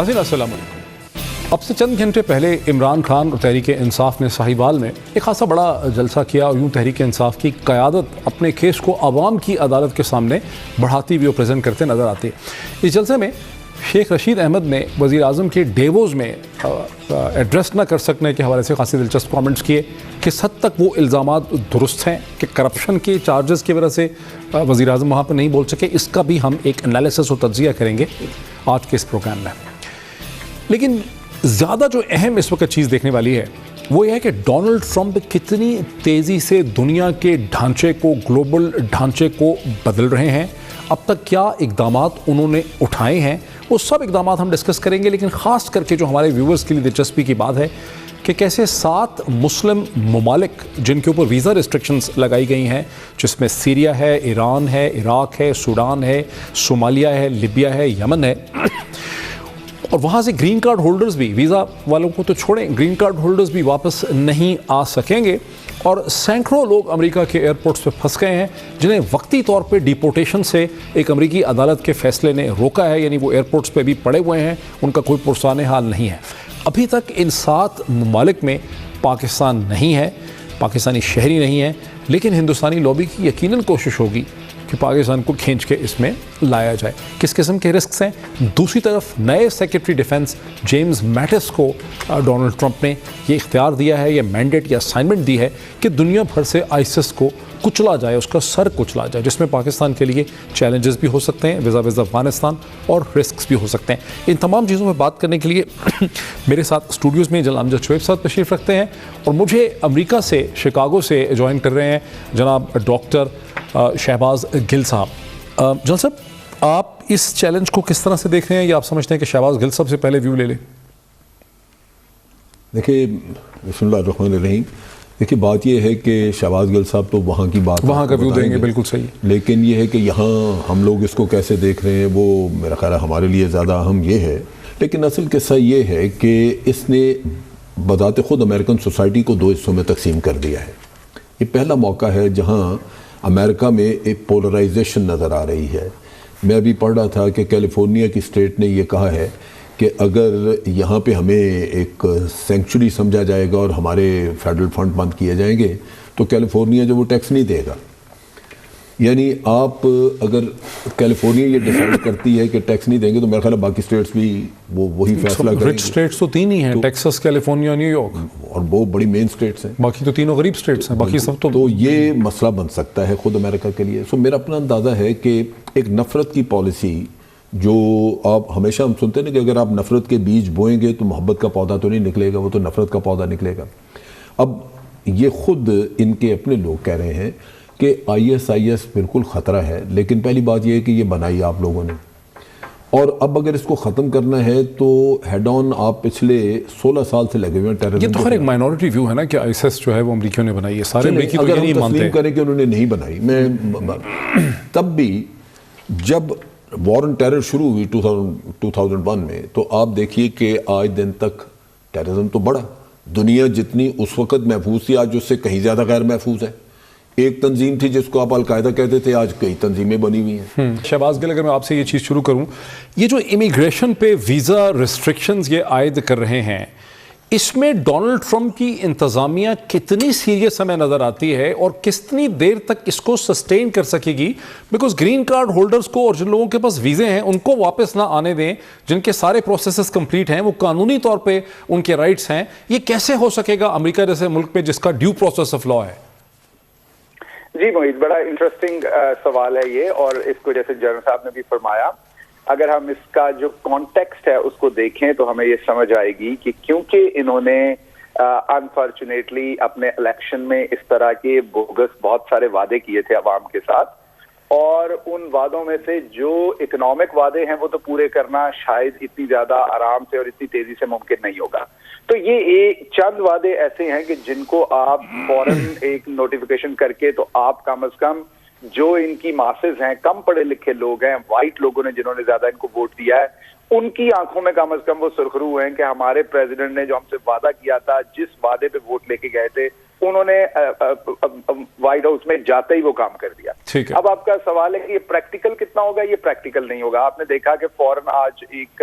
ناظرین السلام علیکم۔ اب سے چند گھنٹے پہلے عمران خان اور تحریک انصاف نے ساہیوال میں ایک خاصا بڑا جلسہ کیا اور یوں تحریک انصاف کی قیادت اپنے کیس کو عوام کی عدالت کے سامنے بڑھاتی ہوئی اور پریزنٹ کرتے نظر آتے ہیں۔ اس جلسے میں شیخ رشید احمد نے وزیر اعظم کے ڈیووز میں ایڈریس نہ کر سکنے کے حوالے سے خاصی دلچسپ کامنٹس کیے۔ کس حد تک وہ الزامات درست ہیں کہ کرپشن کے چارجز کی وجہ سے وزیر اعظم وہاں پر نہیں بول سکے، اس کا بھی ہم ایک انالیسس اور تجزیہ کریں گے آج کے اس پروگرام میں۔ لیکن زیادہ جو اہم اس وقت چیز دیکھنے والی ہے وہ یہ ہے کہ ڈونلڈ ٹرمپ کتنی تیزی سے دنیا کے ڈھانچے کو، گلوبل ڈھانچے کو بدل رہے ہیں۔ اب تک کیا اقدامات انہوں نے اٹھائے ہیں، وہ سب اقدامات ہم ڈسکس کریں گے۔ لیکن خاص کر کے جو ہمارے ویورز کے لیے دلچسپی کی بات ہے کہ کیسے 7 مسلم ممالک جن کے اوپر ویزا ریسٹرکشنز لگائی گئی ہیں، جس میں سیریا ہے، ایران ہے، عراق ہے، سوڈان ہے، صومالیہ ہے، لیبیا ہے، یمن ہے، اور وہاں سے گرین کارڈ ہولڈرز بھی، ویزا والوں کو تو چھوڑیں، گرین کارڈ ہولڈرز بھی واپس نہیں آ سکیں گے۔ اور سینکڑوں لوگ امریکہ کے ایئرپورٹس پہ پھنس گئے ہیں جنہیں وقتی طور پہ ڈیپورٹیشن سے ایک امریکی عدالت کے فیصلے نے روکا ہے، یعنی وہ ایئرپورٹس پہ بھی پڑے ہوئے ہیں، ان کا کوئی پرسان حال نہیں ہے۔ ابھی تک ان 7 ممالک میں پاکستان نہیں ہے، پاکستانی شہری نہیں ہے، لیکن ہندوستانی لابی کی یقیناً کوشش ہوگی کہ پاکستان کو کھینچ کے اس میں لایا جائے۔ کس قسم کے رسکس ہیں؟ دوسری طرف نئے سیکرٹری ڈیفنس جیمز میٹس کو ڈونلڈ ٹرمپ نے یہ اختیار دیا ہے، یہ مینڈیٹ یا اسائنمنٹ دی ہے کہ دنیا بھر سے آئسس کو کچلا جائے، اس کا سر کچلا جائے، جس میں پاکستان کے لیے چیلنجز بھی ہو سکتے ہیں، وز افغانستان، اور رسکس بھی ہو سکتے ہیں۔ ان تمام چیزوں پہ بات کرنے کے لیے میرے ساتھ اسٹوڈیوز میں جناب امجد شعیب صاحب تشریف رکھتے ہیں، اور مجھے امریکہ سے، شکاگو سے جوائن کر رہے ہیں جناب ڈاکٹر شہباز گل صاحب۔ جناب صاحب، آپ اس چیلنج کو کس طرح سے دیکھ رہے ہیں، یا آپ سمجھتے ہیں کہ شہباز گل صاحب سے پہلے ویو لے لیں؟ دیکھیے، بسم اللہ الرحمن الرحیم، دیکھیے بات یہ ہے کہ شہباز گل صاحب تو وہاں کی بات وہاں کا ویو دیں گے، بالکل صحیح، لیکن یہ ہے کہ یہاں ہم لوگ اس کو کیسے دیکھ رہے ہیں وہ میرا خیال ہے ہمارے لیے زیادہ اہم یہ ہے۔ لیکن اصل قصہ یہ ہے کہ اس نے بذات خود امریکن سوسائٹی کو 2 حصوں میں تقسیم کر دیا ہے۔ یہ پہلا موقع ہے جہاں امریکہ میں ایک پولرائزیشن نظر آ رہی ہے۔ میں ابھی پڑھ رہا تھا کہ کیلیفورنیا کی اسٹیٹ نے یہ کہا ہے کہ اگر یہاں پہ ہمیں ایک سینکچری سمجھا جائے گا اور ہمارے فیڈرل فنڈ بند کیے جائیں گے تو کیلیفورنیا جو وہ ٹیکس نہیں دے گا۔ یعنی آپ اگر کیلیفورنیا یہ ڈیسائیڈ کرتی ہے کہ ٹیکس نہیں دیں گے تو میرا خیال ہے باقی اسٹیٹس بھی وہی فیصلہ کریں گے۔ رچ اسٹیٹس تو 3 ہی ہیں، ٹیکسس، کیلیفورنیا، نیو یارک، اور وہ بڑی مین اسٹیٹس ہیں، باقی تو تینوں غریب اسٹیٹس ہیں، باقی سب تو یہ مسئلہ بن سکتا ہے خود امریکہ کے لیے۔ سو میرا اپنا اندازہ ہے کہ ایک نفرت کی پالیسی جو آپ ہمیشہ ہم سنتے ہیں کہ اگر آپ نفرت کے بیج بوئیں گے تو محبت کا پودا تو نہیں نکلے گا، وہ تو نفرت کا پودا نکلے گا۔ اب یہ خود ان کے اپنے لوگ کہہ رہے ہیں کہ IS بالکل خطرہ ہے، لیکن پہلی بات یہ ہے کہ یہ بنائی آپ لوگوں نے، اور اب اگر اس کو ختم کرنا ہے تو ہیڈ آن آپ پچھلے 16 سال سے لگے ہوئے ہیں ٹیررزم۔ یہ تو خیر ایک مائنورٹی ویو ہے نا کہ ISIS جو ہے وہ امریکیوں نے بنائی ہے، سارے امریکی تو یہ نہیں مانتے۔ تسلیم کریں کہ انہوں نے نہیں بنائی، میں تب بھی جب وار آن ٹیرر شروع ہوئی 2001 میں تو آپ دیکھیے کہ آج دن تک ٹیررزم تو بڑھا، دنیا جتنی اس وقت محفوظ تھی آج اس سے کہیں زیادہ غیر محفوظ ہے۔ ایک تنظیم تھی جس کو آپ القاعدہ کہتے تھے، آج کئی تنظیمیں بنی ہوئی ہیں۔ شہباز گل، اگر میں آپ سے یہ چیز شروع کروں، یہ جو امیگریشن پہ ویزا ریسٹرکشنز یہ عائد کر رہے ہیں، اس میں ڈونلڈ ٹرمپ کی انتظامیہ کتنی سیریس ہمیں نظر آتی ہے اور کتنی دیر تک اس کو سسٹین کر سکے گی؟ بیکاز گرین کارڈ ہولڈرز کو اور جن لوگوں کے پاس ویزے ہیں ان کو واپس نہ آنے دیں، جن کے سارے پروسیسز کمپلیٹ ہیں، وہ قانونی طور پہ ان کے رائٹس ہیں، یہ کیسے ہو سکے گا امریکہ جیسے ملک پہ جس کا ڈیو پروسیس آف لا ہے؟ جی محیط، بڑا انٹرسٹنگ سوال ہے یہ، اور اس کو جیسے جنرل صاحب نے بھی فرمایا، اگر ہم اس کا جو کانٹیکسٹ ہے اس کو دیکھیں تو ہمیں یہ سمجھ آئے گی کہ کیونکہ انہوں نے انفارچونیٹلی اپنے الیکشن میں اس طرح کے بوگس بہت سارے وعدے کیے تھے عوام کے ساتھ، اور ان وعدوں میں سے جو اکنامک وعدے ہیں وہ تو پورے کرنا شاید اتنی زیادہ آرام سے اور اتنی تیزی سے ممکن نہیں ہوگا۔ تو یہ ایک چند وعدے ایسے ہیں کہ جن کو آپ فوراً ایک نوٹیفیکیشن کر کے تو آپ کم از کم جو ان کی ماسز ہیں، کم پڑھے لکھے لوگ ہیں، وائٹ لوگوں نے جنہوں نے زیادہ ان کو ووٹ دیا ہے، ان کی آنکھوں میں کم از کم وہ سرخرو ہیں کہ ہمارے پریزیڈنٹ نے جو ہم سے وعدہ کیا تھا، جس وعدے پہ ووٹ لے کے گئے تھے، انہوں نے وائٹ ہاؤس میں جاتے ہی وہ کام کر دیا۔ اب آپ کا سوال ہے کہ یہ پریکٹیکل کتنا ہوگا؟ یہ پریکٹیکل نہیں ہوگا۔ آپ نے دیکھا کہ فوراً آج ایک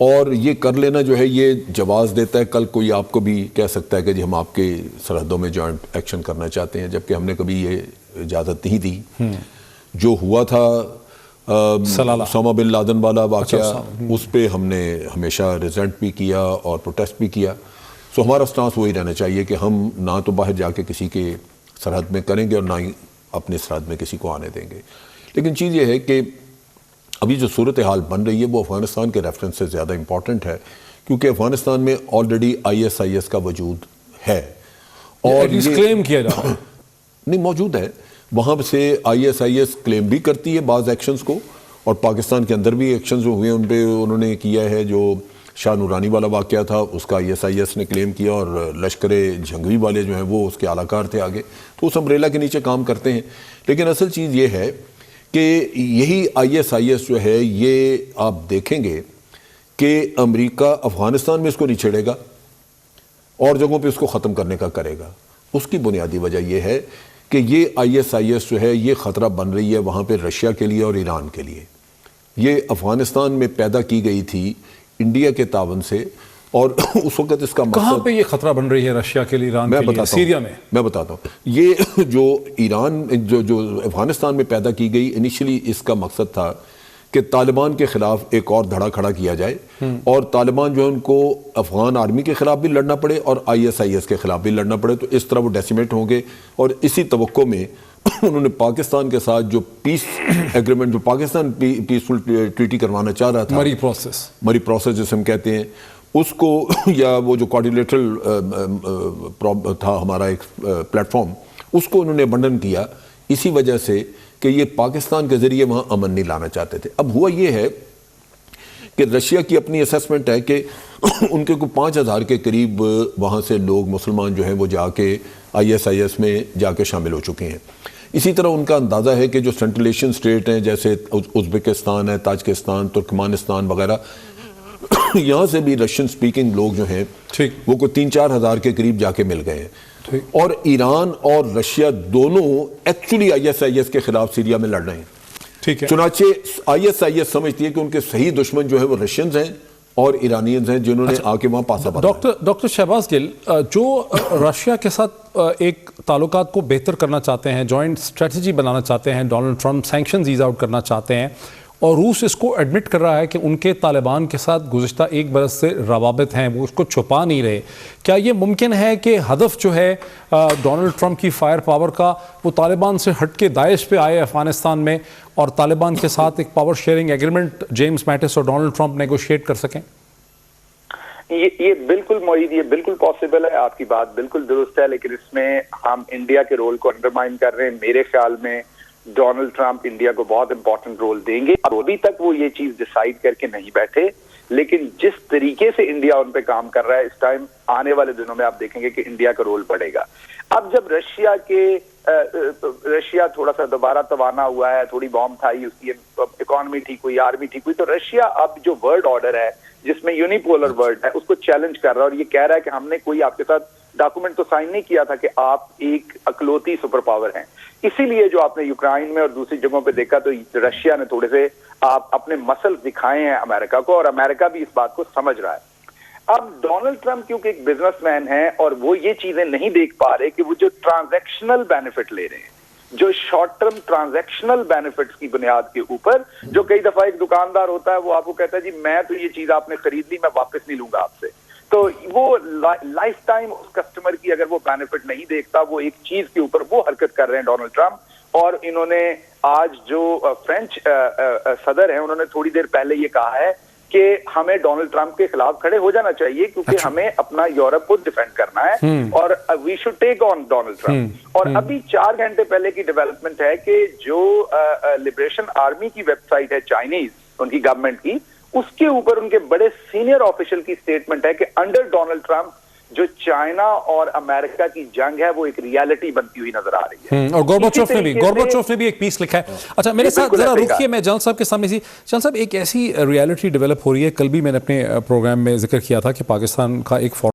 اور یہ کر لینا جو ہے یہ جواز دیتا ہے. کل کوئی آپ کو بھی کہہ سکتا ہے کہ جی ہم آپ کے سرحدوں میں جوائنٹ ایکشن کرنا چاہتے ہیں، جبکہ ہم نے کبھی یہ اجازت نہیں دی. جو ہوا تھا اسامہ بن لادن والا واقعہ، اس پہ ہم نے ہمیشہ ریزنٹ بھی کیا اور پروٹیسٹ بھی کیا. سو ہمارا سٹانس وہی رہنا چاہیے کہ ہم نہ تو باہر جا کے کسی کے سرحد میں کریں گے اور نہ ہی اپنے سرحد میں کسی کو آنے دیں گے. لیکن چیز یہ ہے کہ ابھی جو صورتحال بن رہی ہے وہ افغانستان کے ریفرنس سے زیادہ امپورٹنٹ ہے، کیونکہ افغانستان میں آلریڈی ISIS کا وجود ہے اور یہ کلیم کیا جا رہا ہے نہیں موجود ہے. وہاں سے ISIS کلیم بھی کرتی ہے بعض ایکشنز کو، اور پاکستان کے اندر بھی ایکشنز ہوئے ان پہ انہوں نے کیا ہے. جو شاہ نورانی والا واقعہ تھا اس کا ISIS نے کلیم کیا، اور لشکر جھنگوی والے جو ہیں وہ اس کے اعلیٰ کار تھے آگے، تو اس امبریلا کے نیچے کام کرتے ہیں. لیکن اصل چیز یہ ہے کہ یہی ISIS جو ہے یہ آپ دیکھیں گے کہ امریکہ افغانستان میں اس کو نہیں چھیڑے گا اور جگہوں پہ اس کو ختم کرنے کا کرے گا. اس کی بنیادی وجہ یہ ہے کہ یہ ISIS جو ہے یہ خطرہ بن رہی ہے وہاں پہ رشیا کے لیے اور ایران کے لیے. یہ افغانستان میں پیدا کی گئی تھی انڈیا کے تعاون سے، اور اس وقت اس کا مقصد کہاں پہ یہ خطرہ بن رہی ہے رشیا کے لیے، ایران کے لیے، سیریا میں؟ میں بتاتا ہوں. یہ جو ایران جو افغانستان میں پیدا کی گئی انیشلی، اس کا مقصد تھا کہ طالبان کے خلاف ایک اور دھڑا کھڑا کیا جائے، اور طالبان جو ہے ان کو افغان آرمی کے خلاف بھی لڑنا پڑے اور ISIS کے خلاف بھی لڑنا پڑے، تو اس طرح وہ ڈیسیمیٹ ہوں گے. اور اسی توقع میں انہوں نے پاکستان کے ساتھ جو پیس ایگریمنٹ، جو پاکستان پیسفل ٹریٹی کروانا چاہ رہا تھا، مری پروسیس جسے ہم کہتے ہیں، اس کو، یا وہ جو کوارڈینیٹرل تھا ہمارا ایک پلیٹ فارم، اس کو انہوں نے ابنڈن کیا اسی وجہ سے کہ یہ پاکستان کے ذریعے وہاں امن نہیں لانا چاہتے تھے. اب ہوا یہ ہے کہ رشیا کی اپنی اسیسمنٹ ہے کہ ان کے کوئی 5000 کے قریب وہاں سے لوگ مسلمان جو ہیں وہ جا کے ISIS میں جا کے شامل ہو چکے ہیں. اسی طرح ان کا اندازہ ہے کہ جو سینٹرل ایشین اسٹیٹ ہیں جیسے ازبکستان ہے، تاجکستان، ترکمانستان وغیرہ، یہاں سے بھی رشین سپیکنگ لوگ جو ہیں وہ کوئی 3-4 ہزار کے قریب جا کے مل گئے ہیں. اور ایران اور رشیا دونوں ایکچولی ISIS کے خلاف سیریا میں لڑ رہے ہیں. چنانچہ ISIS سمجھتی ہے کہ ان کے صحیح دشمن جو ہے وہ رشینز ہیں اور ایرانینز ہیں جنہوں نے آ کے وہاں پاسا باندھا. ڈاکٹر شہباز گل، جو رشیا کے ساتھ ایک تعلقات کو بہتر کرنا چاہتے ہیں، جوائنٹ اسٹریٹجی بنانا چاہتے ہیں، Donald Trump sanctions as out کرنا چاہتے ہیں، اور روس اس کو ایڈمٹ کر رہا ہے کہ ان کے طالبان کے ساتھ گزشتہ 1 برس سے روابط ہیں، وہ اس کو چھپا نہیں رہے. کیا یہ ممکن ہے کہ ہدف جو ہے ڈونلڈ ٹرمپ کی فائر پاور کا وہ طالبان سے ہٹ کے داعش پہ آئے افغانستان میں، اور طالبان کے ساتھ ایک power sharing agreement James Mattis اور ڈونلڈ ٹرمپ نیگوشیٹ کر سکیں؟ یہ بالکل معید، یہ بالکل پاسبل ہے، آپ کی بات بالکل درست ہے، لیکن اس میں ہم انڈیا کے رول کو انڈرمائن کر رہے ہیں. میرے خیال میں ڈونلڈ ٹرمپ انڈیا کو بہت امپورٹنٹ رول دیں گے. ابھی تک وہ یہ چیز ڈیسائیڈ کر کے نہیں بیٹھے، لیکن جس طریقے سے انڈیا ان پہ کام کر رہا ہے اس ٹائم، آنے والے دنوں میں آپ دیکھیں گے کہ انڈیا کا رول بڑھے گا. اب جب رشیا تھوڑا سا دوبارہ توانا ہوا ہے، تھوڑی بامب تھائی، اس کی اکانومی ٹھیک ہوئی، آرمی ٹھیک ہوئی، تو رشیا اب جو ورلڈ آرڈر ہے جس میں یونیپولر ورلڈ ہے اس کو چیلنج کر رہا ہے، اور یہ کہہ رہا ہے کہ ہم نے کوئی آپ کے ساتھ ڈاکومنٹ تو سائن نہیں کیا تھا کہ آپ ایک اکلوتی سپر پاور ہیں. اسی لیے جو آپ نے یوکرائن میں اور دوسری جگہوں پہ دیکھا تو رشیا نے تھوڑے سے آپ اپنے مسل دکھائے ہیں امریکہ کو، اور امریکہ بھی اس بات کو سمجھ رہا ہے. اب ڈونلڈ ٹرمپ کیونکہ ایک بزنس مین ہے اور وہ یہ چیزیں نہیں دیکھ پا رہے کہ وہ جو ٹرانزیکشنل بینیفٹ لے رہے ہیں، جو شارٹ ٹرم ٹرانزیکشنل بینیفٹس کی بنیاد کے اوپر، جو کئی دفعہ ایک دکاندار ہوتا ہے وہ آپ کو کہتا ہے جی میں تو یہ چیز آپ نے خرید لی، میں واپس نہیں لوں گا آپ سے، تو وہ لائف ٹائم اس کسٹمر کی اگر وہ بینیفٹ نہیں دیکھتا، وہ ایک چیز کے اوپر وہ حرکت کر رہے ہیں ڈونلڈ ٹرمپ. اور انہوں نے آج جو فرینچ صدر ہیں انہوں نے تھوڑی دیر پہلے یہ کہا ہے کہ ہمیں ڈونلڈ ٹرمپ کے خلاف کھڑے ہو جانا چاہیے کیونکہ ہمیں اپنا یورپ کو ڈیفینڈ کرنا ہے اور we should take on Donald Trump. اور ابھی 4 گھنٹے پہلے کی ڈیولپمنٹ ہے کہ جو لبریشن آرمی کی ویب سائٹ ہے چائنیز ان کی گورنمنٹ کی، اس کے اوپر ان کے بڑے سینئر آفیشل کی سٹیٹمنٹ ہے کہ انڈر ڈونلڈ ٹرمپ جو چائنا اور امریکہ کی جنگ ہے وہ ایک ریالٹی بنتی ہوئی نظر آ رہی ہے. اور گورباچوف نے بھی ایک پیس لکھا ہے. اچھا میرے ساتھ ذرا رکیے، میں جنرل صاحب کے سامنے جنرل صاحب ایک ایسی ریالٹی ڈیولپ ہو رہی ہے، کل بھی میں نے اپنے پروگرام میں ذکر کیا تھا کہ پاکستان کا ایک